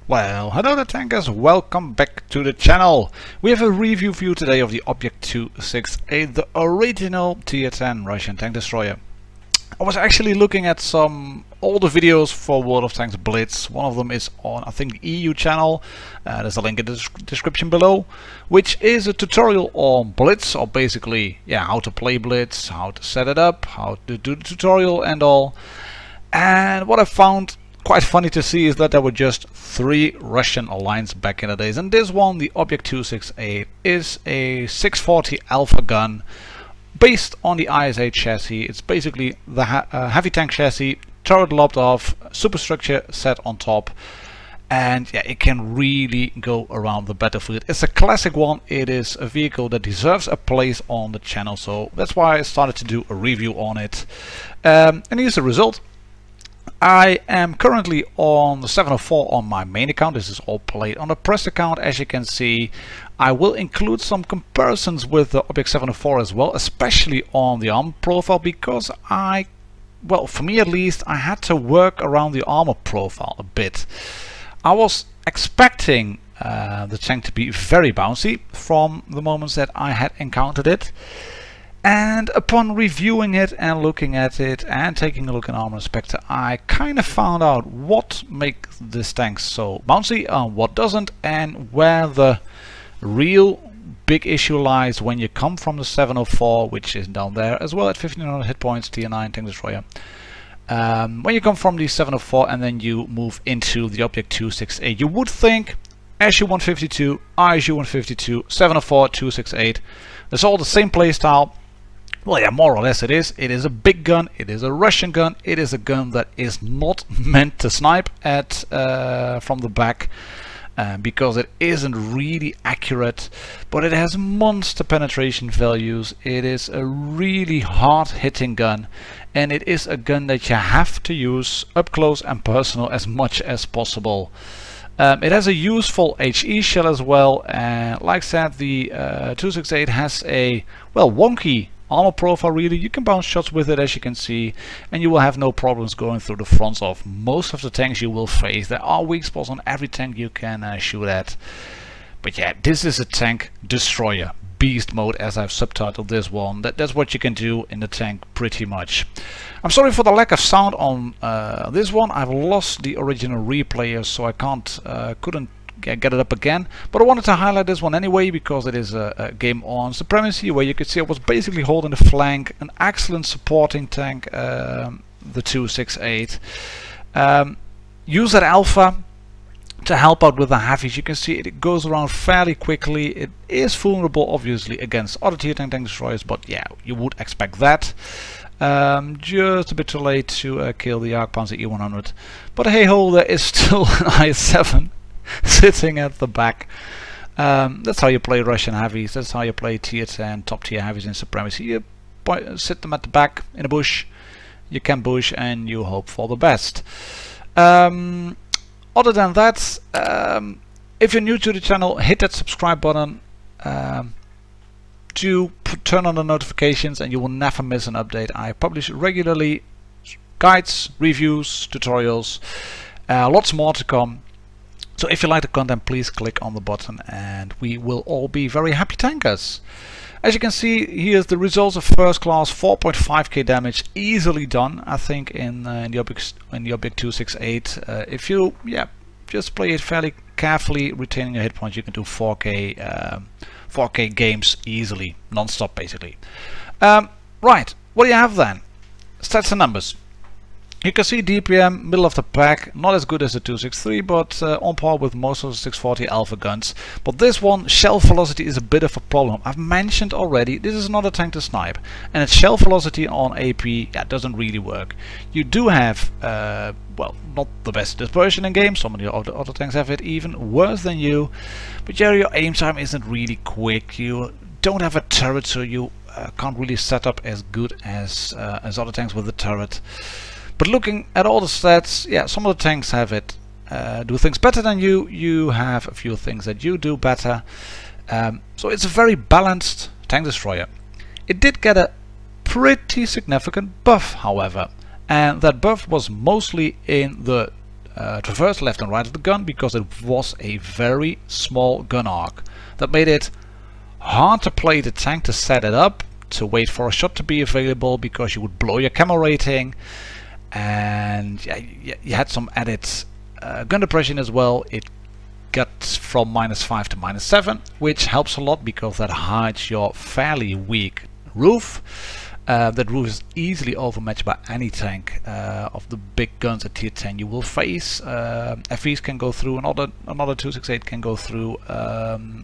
Well, hello there tankers, welcome back to the channel. We have a review for you today of the Object 268, the original Tier 10 Russian tank destroyer. I was actually looking at some older videos for World of Tanks Blitz. One of them is on, I think, the EU channel. There's a link in the description below, which is a tutorial on Blitz, or basically, how to play Blitz, how to set it up, how to do the tutorial and all. And what I found quite funny to see is that there were just 3 Russian lines back in the days, and this one, the Object 268, is a 640 Alpha gun based on the ISA chassis. It's basically the heavy tank chassis, turret lobbed off, superstructure set on top, and it can really go around the battlefield. It's a classic one. It is a vehicle that deserves a place on the channel, so that's why I started to do a review on it. And here's the result. I am currently on the 704 on my main account. This is all played on the press account. As you can see, I will include some comparisons with the Object 704 as well, especially on the ARMOUR profile, because well, for me at least, I had to work around the ARMOUR profile a bit. I was expecting the tank to be very bouncy from the moments that I had encountered it. And upon reviewing it and looking at it and taking a look in Armor Inspector, I kind of found out what makes this tank so bouncy and what doesn't, and where the real big issue lies when you come from the 704, which is down there as well at 1500 hit points, Tier 9 tank destroyer. When you come from the 704 and then you move into the Object 268, you would think SU-152, ISU-152, 704, 268, it's all the same playstyle. Well, yeah, more or less it is. It is a big gun, it is a Russian gun, it is a gun that is not meant to snipe at from the back, because it isn't really accurate, but it has monster penetration values. It is a really hard hitting gun, and it is a gun that you have to use up close and personal as much as possible. It has a useful HE shell as well, and like I said, the 268 has a, well, wonky armor profile. Really, you can bounce shots with it, as you can see, and you will have no problems going through the fronts of most of the tanks you will face. There are weak spots on every tank you can shoot at, but yeah, this is a tank destroyer, beast mode, as I've subtitled this one. That's what you can do in the tank pretty much. I'm sorry for the lack of sound on this one. I've lost the original replayer, so I couldn't get it up again, but I wanted to highlight this one anyway because it is a game on supremacy, where you could see I was basically holding the flank, an excellent supporting tank, the 268. Use that alpha to help out with the heavies. You can see it goes around fairly quickly. It is vulnerable obviously against other tier tank destroyers, but yeah, you would expect that. Just a bit too late to kill the Jagdpanzer E100, but hey ho, there is still an IS-7 sitting at the back. That's how you play Russian heavies. That's how you play tier 10 top tier heavies in supremacy. You sit them at the back in a bush, you can bush, and you hope for the best. Other than that, if you're new to the channel, hit that subscribe button, turn on the notifications, and you will never miss an update. I publish regularly guides, reviews, tutorials, lots more to come. So if you like the content, please click on the button and we will all be very happy tankers. As you can see, here's the results of first class, 4.5k damage, easily done, I think, in the Object 268. If you just play it fairly carefully, retaining your hit points, you can do 4k games easily, non-stop basically. Right, what do you have then? Stats and numbers. You can see DPM, middle of the pack, not as good as the 263, but on par with most of the 640 Alpha guns. But this one, shell velocity is a bit of a problem. I've mentioned already, this is not a tank to snipe, and its shell velocity on AP doesn't really work. You do have, well, not the best dispersion in game. Some of the other tanks have it even worse than you, but your aim time isn't really quick. You don't have a turret, so you can't really set up as good as other tanks with the turret. But looking at all the stats, some of the tanks have it, do things better than you. You have a few things that you do better. So it's a very balanced tank destroyer. It did get a pretty significant buff, however, and that buff was mostly in the traverse left and right of the gun because it was a very small gun arc. That made it hard to play the tank, to set it up, to wait for a shot to be available because you would blow your CAMO rating, and yeah, you had some added gun depression as well. It got from -5 to -7, which helps a lot because that hides your fairly weak roof. That roof is easily overmatched by any tank of the big guns at tier 10 you will face. FVs can go through, another 268 can go through,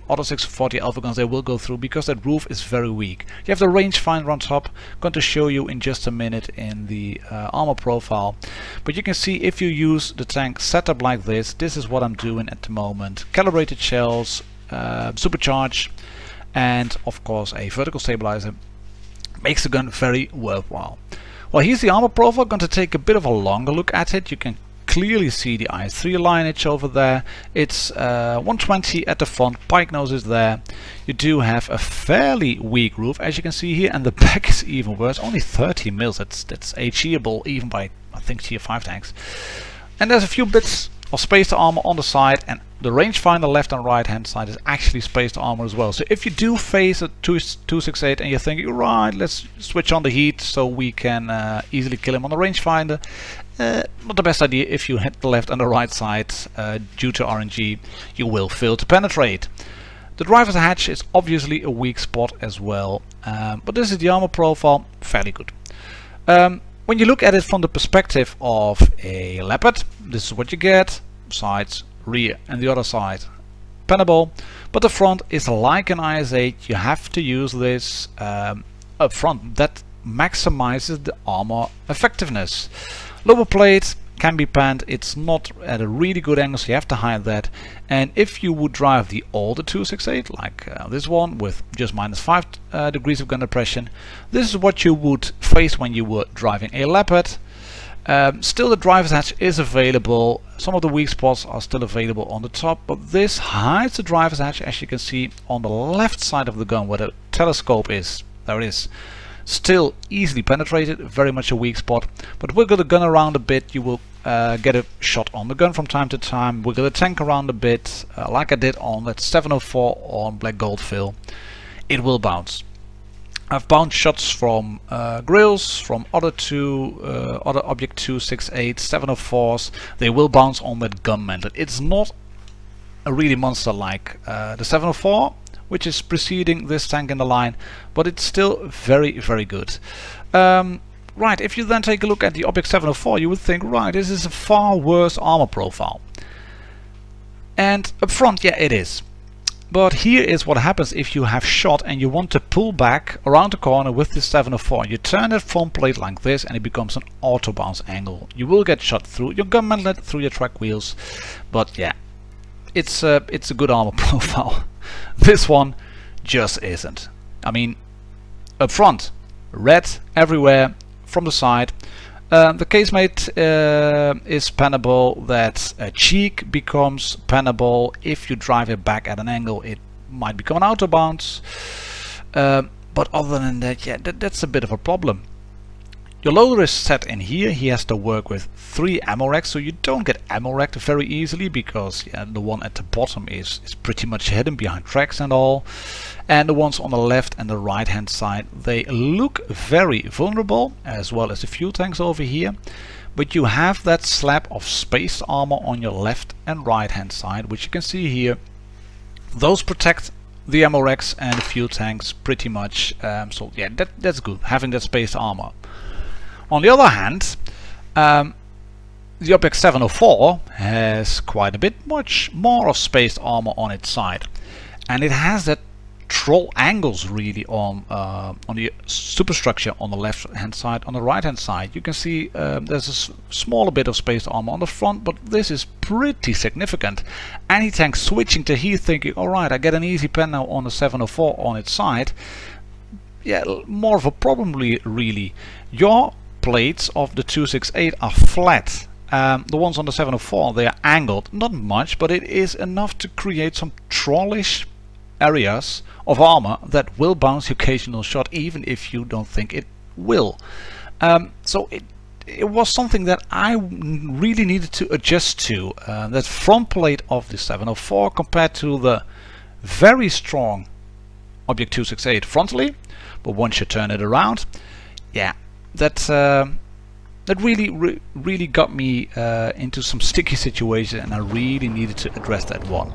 other 640 alpha guns they will go through because that roof is very weak. You have the rangefinder on top, going to show you in just a minute in the armor profile. But you can see if you use the tank setup like this is what I'm doing at the moment. Calibrated shells, supercharge, and of course a vertical stabilizer. Makes the gun very worthwhile. Well, here's the armor profile. Going to take a bit of a longer look at it. You can clearly see the IS-3 lineage over there. It's 120 at the front, pike nose is there. You do have a fairly weak roof, as you can see here, and the back is even worse. Only 30 mils. That's HEable even by, I think, tier 5 tanks. And there's a few bits of spaced armor on the side, and the rangefinder left and right hand side is actually spaced armor as well. So if you do face a 268 and you're thinking, right, let's switch on the heat so we can easily kill him on the rangefinder, not the best idea. If you hit the left and the right side due to RNG, you will fail to penetrate. The driver's hatch is obviously a weak spot as well, but this is the armor profile, fairly good. When you look at it from the perspective of a Leopard, this is what you get: sides, rear, and the other side penable. But the front is like an IS-8. You have to use this up front. That maximizes the armor effectiveness. Lower plate can be panned. It's not at a really good angle, so you have to hide that. And if you would drive the older 268, like this one with just -5 degrees of gun depression, this is what you would face when you were driving a Leopard. Still, the driver's hatch is available. Some of the weak spots are still available on the top, but this hides the driver's hatch, as you can see on the left side of the gun where the telescope is. There it is. Still easily penetrated, very much a weak spot. But wiggle the gun around a bit, you will get a shot on the gun from time to time. Wiggle the tank around a bit, like I did on that 704 on Black Goldfill. It will bounce. I've bounced shots from grills, from other Object 268, 704s. They will bounce on that gun mantle. It's not a really monster like the 704, which is preceding this tank in the line, but it's still very, very good. Right, if you then take a look at the Object 704, you would think, right, this is a far worse armor profile. And up front, yeah, it is. But here is what happens if you have shot and you want to pull back around the corner with this 704. You turn that front plate like this and it becomes an auto bounce angle. You will get shot through your gun mantlet, through your track wheels. But yeah, it's a good armor profile. This one just isn't. I mean, up front, red everywhere from the side. The casemate is pannable. That cheek becomes pannable. If you drive it back at an angle, it might become an auto bounce. But other than that, yeah, that's a bit of a problem. Your loader is set in here. He has to work with 3 ammo racks, so you don't get ammo racked very easily because yeah, the one at the bottom is pretty much hidden behind tracks and all. And the ones on the left and the right hand side, they look very vulnerable, as well as the fuel tanks over here. But you have that slab of spaced armor on your left and right hand side, which you can see here. Those protect the ammo racks and the fuel tanks pretty much. So yeah, that's good, having that spaced armor. On the other hand, the Object 704 has quite a bit much more of spaced armor on its side, and it has that troll angles really on the superstructure on the left hand side. On the right hand side, you can see there's a smaller bit of spaced armor on the front, but this is pretty significant. Any tank switching to here thinking, alright, I get an easy pen now on the 704 on its side, yeah, more of a problem really. Your plates of the 268 are flat. The ones on the 704, they are angled, not much, but it is enough to create some trollish areas of armor that will bounce the occasional shot, even if you don't think it will. So it was something that I really needed to adjust to. That front plate of the 704 compared to the very strong Object 268 frontally, but once you turn it around, yeah, that really got me into some sticky situations, and I really needed to address that one.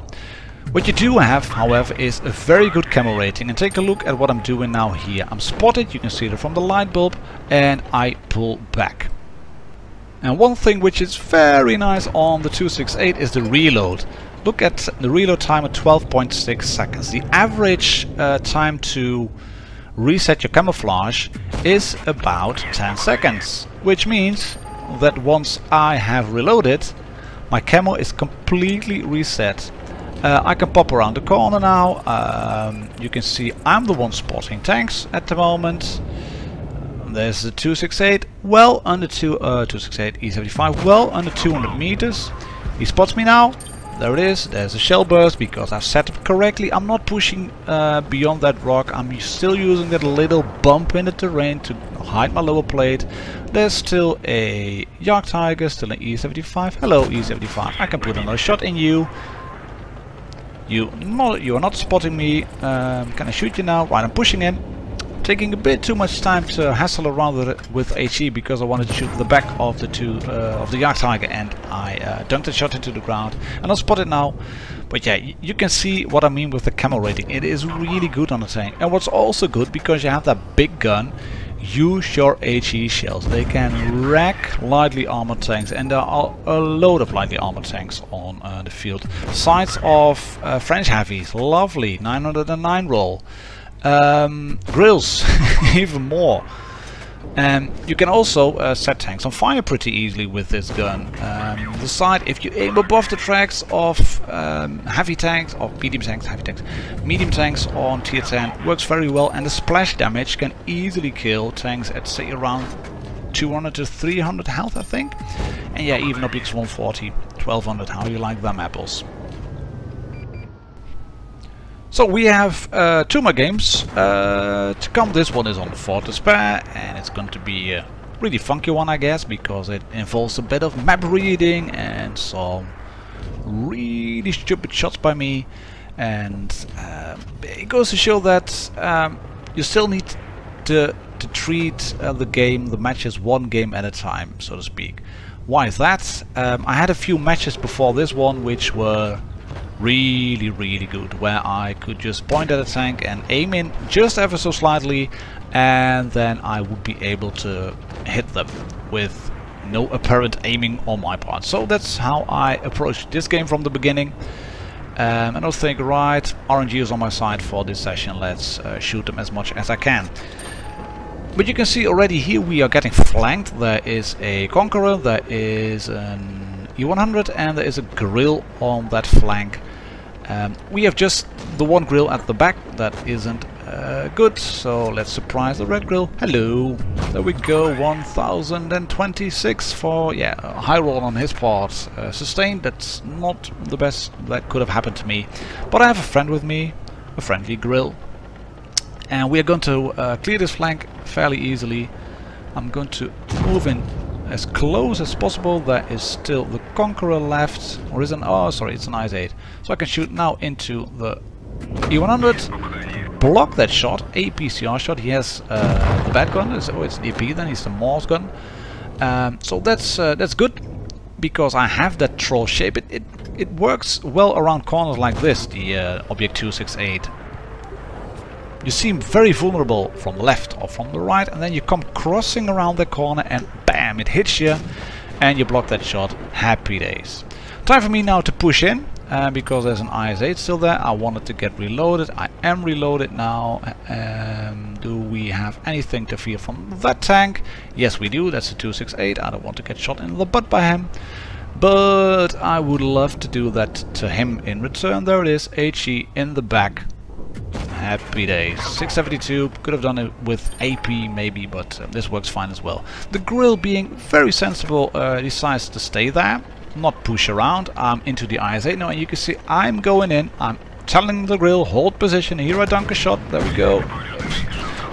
What you do have, however, is a very good camo rating, and take a look at what I'm doing now here. I'm spotted, you can see it from the light bulb, and I pull back. And one thing which is very nice on the 268 is the reload. Look at the reload time at 12.6 seconds. The average time to reset your camouflage is about 10 seconds, which means that once I have reloaded, my camo is completely reset. I can pop around the corner now. You can see I'm the one spotting tanks at the moment. There's the 268, well under 268 E75, well under 200 meters. He spots me now. There it is. There's a shell burst because I've set it correctly. I'm not pushing beyond that rock. I'm still using that little bump in the terrain to hide my lower plate. There's still a Jagd Tiger, still an E75. Hello E75. I can put another shot in you. You are not spotting me. Can I shoot you now? Right, I'm pushing in. Taking a bit too much time to hassle around with HE because I wanted to shoot the back of the Jagd Tiger, and I dunked the shot into the ground, and I'll spot it now. But yeah, you can see what I mean with the camo rating. It is really good on the tank, and what's also good, because you have that big gun, use your HE shells. They can wreck lightly armored tanks, and there are a load of lightly armored tanks on the field. Sights of French heavies, lovely, 909 roll. Grills, even more. And you can also set tanks on fire pretty easily with this gun. The sight, if you aim above the tracks of heavy tanks, or medium tanks, medium tanks on tier 10 works very well, and the splash damage can easily kill tanks at say around 200 to 300 health, I think. And yeah, even objects 140, 1200, how you like them apples. So we have 2 more games to come. This one is on the 4th Despair, and it's going to be a really funky one, I guess, because it involves a bit of map reading and some really stupid shots by me. And it goes to show that you still need to treat the matches one game at a time, so to speak. Why is that? I had a few matches before this one which were really good, where I could just point at a tank and aim in just ever so slightly, and then I would be able to hit them with no apparent aiming on my part. So that's how I approached this game from the beginning. And I was thinking, right, RNG is on my side for this session, let's shoot them as much as I can. But you can see already here we are getting flanked. There is a Conqueror, there is an E100, and there is a grill on that flank. We have just the one grill at the back that isn't good, so let's surprise the red grill. Hello, there we go, 1026 for, yeah, a high roll on his part. Sustained, that's not the best that could have happened to me, but I have a friend with me, a friendly grill, and we are going to clear this flank fairly easily. I'm going to move in as close as possible. There is still the Conqueror left, or is an, oh sorry, it's an IS-8. So I can shoot now into the E100, block that shot, a PCR shot. He has the bad gun, so it's the EP, then he's the Morse gun. So that's good, because I have that troll shape. It works well around corners like this, the Object 268. You seem very vulnerable from the left or from the right, and then you come crossing around the corner and bam, it hits you and you block that shot. Happy days. Time for me now to push in, because there's an IS-8 still there. I wanted to get reloaded. I am reloaded now. Do we have anything to fear from that tank? Yes, we do. That's a 268. I don't want to get shot in the butt by him, but I would love to do that to him in return. There it is, HE in the back. Happy days. 672, could have done it with AP maybe, but this works fine as well. The grill, being very sensible, decides to stay there, not push around. I'm into the IS-8 now, and you can see I'm going in. I'm telling the grill, hold position, here I dunk a shot, there we go.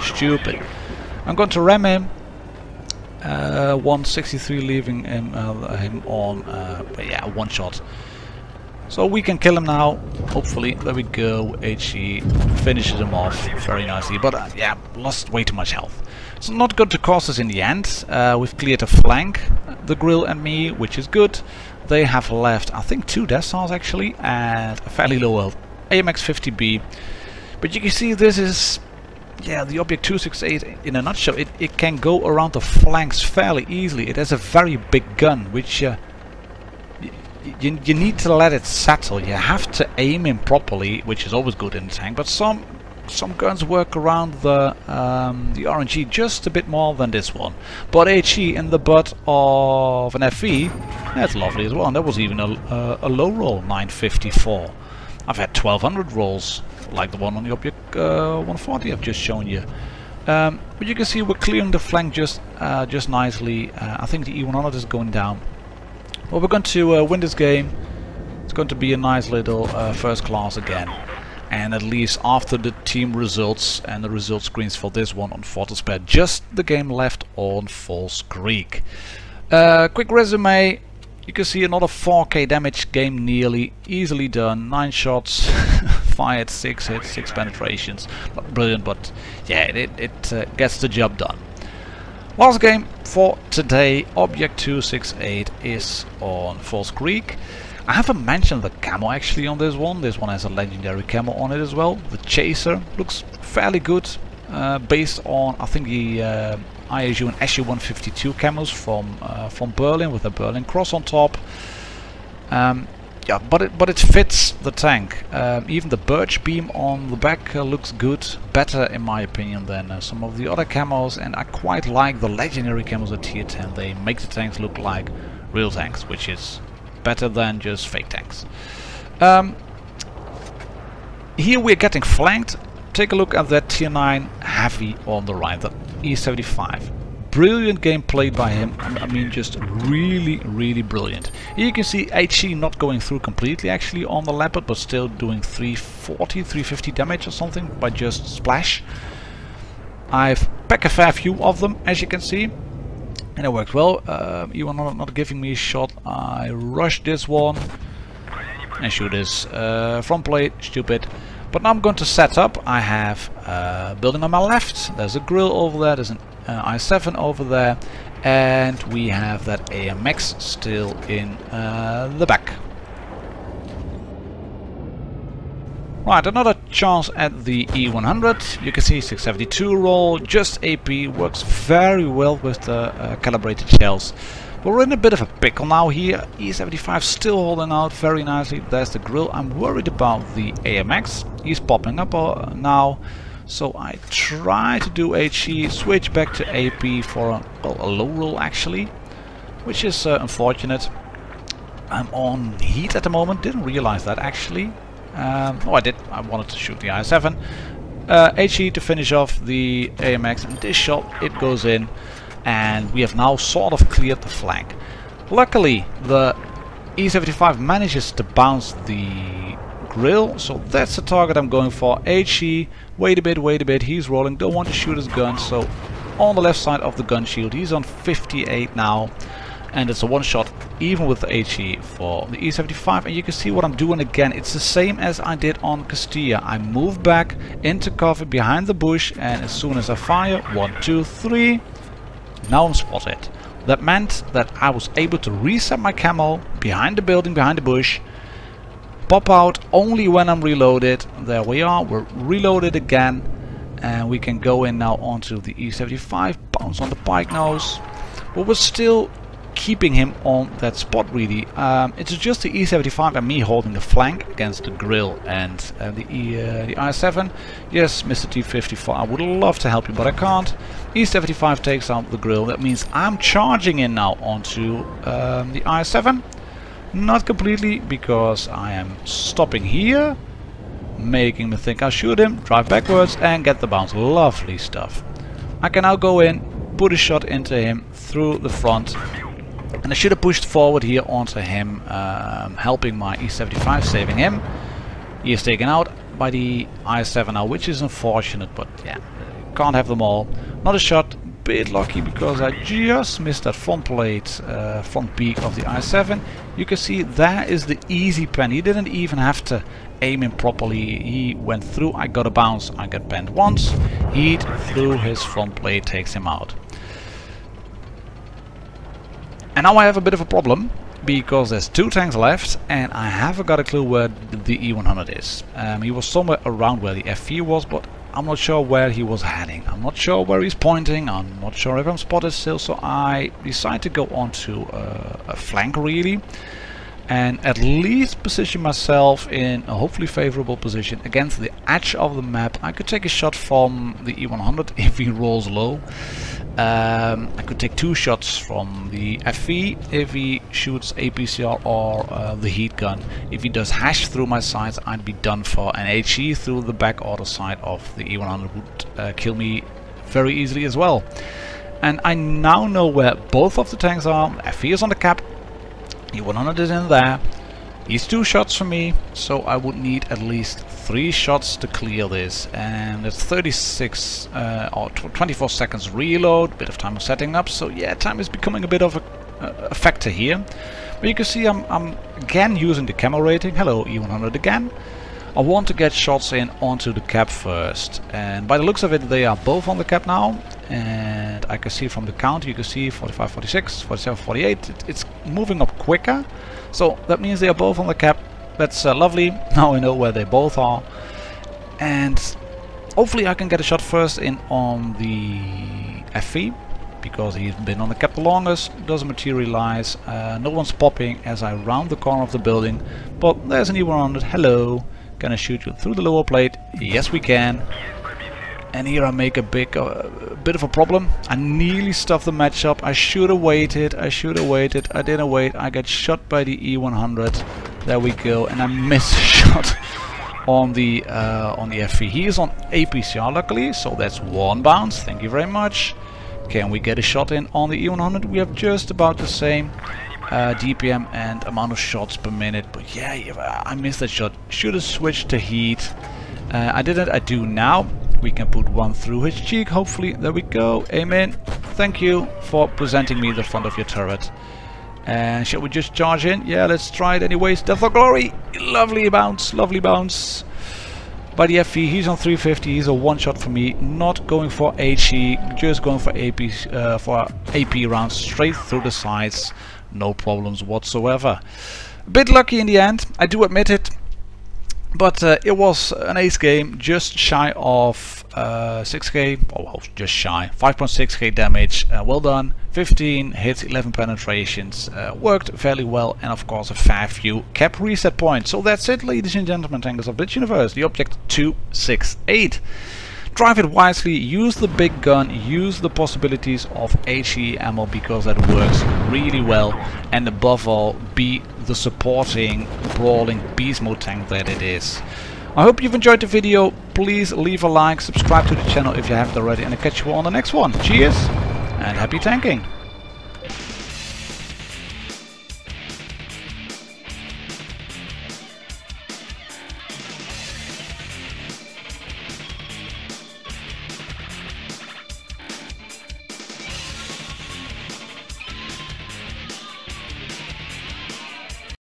Stupid. I'm going to ram him. 163, leaving him on yeah, one shot. So we can kill him now, hopefully. There we go. HE finishes him off very nicely, but yeah, lost way too much health. It's not good to cost us in the end. We've cleared a flank, the Grill and me, which is good. They have left, I think, 2 Death Stars actually, and a fairly low health AMX 50B. But you can see this is, yeah, the Object 268 in a nutshell. It can go around the flanks fairly easily. It has a very big gun, which you need to let it settle. You have to aim him properly, which is always good in a tank. But some guns work around the RNG just a bit more than this one. But HE in the butt of an FE, that's lovely as well. And that was even a low roll, 954. I've had 1200 rolls, like the one on the Object 140 I've just shown you. But you can see we're clearing the flank just nicely. I think the E100 is going down. Well, we're going to win this game. It's going to be a nice little first class again. And at least after the team results and the result screens for this one on Fortress, just the game left on False Creek. Quick resume. You can see another 4k damage game, nearly easily done. 9 shots, fired 6 hits, 6 penetrations. Not brilliant, but yeah, it gets the job done. Last game for today, Object 268 is on False Creek. I haven't mentioned the camo actually on this one. This one has a legendary camo on it as well. The Chaser looks fairly good, based on, I think, the ISU and SU 152 camos from Berlin, with a Berlin cross on top. Yeah, but it fits the tank. Even the birch beam on the back looks good, better in my opinion than some of the other camos, and I quite like the legendary camos at tier 10. They make the tanks look like real tanks, which is better than just fake tanks. Here we're getting flanked. Take a look at that tier 9 heavy on the right, the E75. Brilliant game played by him. I mean, just really brilliant. Here you can see HE not going through completely actually on the Leopard, but still doing 340, 350 damage or something by just splash. I've packed a fair few of them, as you can see, and it worked well. You are not giving me a shot. I rushed this one and shoot this front plate, stupid. But now I'm going to set up. I have building on my left. There's a Grill over there. There's an I7 over there, and we have that AMX still in the back. Right, another chance at the E100. You can see 672 roll, just AP, works very well with the calibrated shells. But we're in a bit of a pickle now here. E75 still holding out very nicely. There's the Grill. I'm worried about the AMX. He's popping up now. So I try to do HE, switch back to AP for a low roll actually, which is unfortunate. I'm on heat at the moment, didn't realize that actually. Oh, I did, I wanted to shoot the I7. HE to finish off the AMX, and this shot, it goes in, and we have now sort of cleared the flank. Luckily, the E75 manages to bounce the Grill, so that's the target I'm going for. HE, wait a bit, he's rolling, don't want to shoot his gun, so on the left side of the gun shield, he's on 58 now, and it's a one shot even with the HE for the E75. And you can see what I'm doing again, it's the same as I did on Castilla. I move back into cover behind the bush, and as soon as I fire, 1, 2, 3, now I'm spotted. That meant that I was able to reset my camo behind the building, behind the bush, pop out only when I'm reloaded. There we are, we're reloaded again, and we can go in now onto the E75, bounce on the pike nose, but we're still keeping him on that spot really. It's just the E75 and me holding the flank against the Grill and the I7. Yes, Mr. T54, I would love to help you, but I can't. E75 takes out the Grill. That means I'm charging in now onto the I7. Not completely, because I am stopping here, making me think I'll shoot him, drive backwards and get the bounce. Lovely stuff. I can now go in, put a shot into him through the front, and I should have pushed forward here onto him, helping my E75, saving him. He is taken out by the I7 now, which is unfortunate, but yeah, can't have them all. Not a shot, bit lucky because I just missed that front plate, front peak of the i7. You can see that is the easy pen. He didn't even have to aim in properly. He went through, I got a bounce, I got penned once. Heat through his front plate takes him out. And now I have a bit of a problem, because there's 2 tanks left and I haven't got a clue where the E100 is. He was somewhere around where the FV was, but I'm not sure where he was heading. I'm not sure where he's pointing. I'm not sure if I'm spotted still, so I decide to go onto a flank really, and at least position myself in a hopefully favorable position against the edge of the map. I could take a shot from the E100 if he rolls low. I could take 2 shots from the FV if he shoots APCR or the heat gun. If he does hash through my sights, I'd be done for. And HE through the back or the side of the E100 would kill me very easily as well. And I now know where both of the tanks are. FV is on the cap, E100 is in there. He's 2 shots from me, so I would need at least 3 shots to clear this, and it's 36 or 24 seconds reload, bit of time of setting up, so yeah, time is becoming a bit of a factor here. But you can see I'm again using the CAMO rating. Hello E100 again. I want to get shots in onto the cap first, and by the looks of it they are both on the cap now, and I can see from the count, you can see 45, 46, 47, 48, it's moving up quicker, so that means they are both on the cap. That's lovely. Now I know where they both are, and hopefully I can get a shot first in on the FV, because he's been on the cap the longest. Doesn't materialize, no one's popping as I round the corner of the building, but there's an E100. Hello. Can I shoot you through the lower plate? Yes, we can. And here I make a bit of a problem. I nearly stuffed the match up. I should have waited. I didn't wait. I get shot by the E100. There we go. And I miss a shot on the FV. He is on APCR luckily, so that's 1 bounce. Thank you very much. Can we get a shot in on the E100? We have just about the same DPM and amount of shots per minute, but yeah, I missed that shot. Should have switched to heat. I didn't. I do now. We can put 1 through his cheek, hopefully. There we go. Amen. Thank you for presenting me the front of your turret. And shall we just charge in? Yeah, let's try it anyways. Death or glory. Lovely bounce, lovely bounce. By the FV, he's on 350. He's a 1 shot for me. Not going for HE, just going for AP rounds straight through the sides. No problems whatsoever. A bit lucky in the end, I do admit it, but it was an ace game, just shy of 6k, oh well, just shy, 5.6k damage, well done, 15 hits, 11 penetrations, worked fairly well, and of course a fair few cap reset points. So that's it, ladies and gentlemen, tankers of Blitz Universe, the object 268. Drive it wisely, use the big gun, use the possibilities of HE ammo, because that works really well, and above all, be the supporting, brawling beast mode tank that it is. I hope you've enjoyed the video. Please leave a like, subscribe to the channel if you haven't already, and I'll catch you on the next one. Cheers and happy tanking!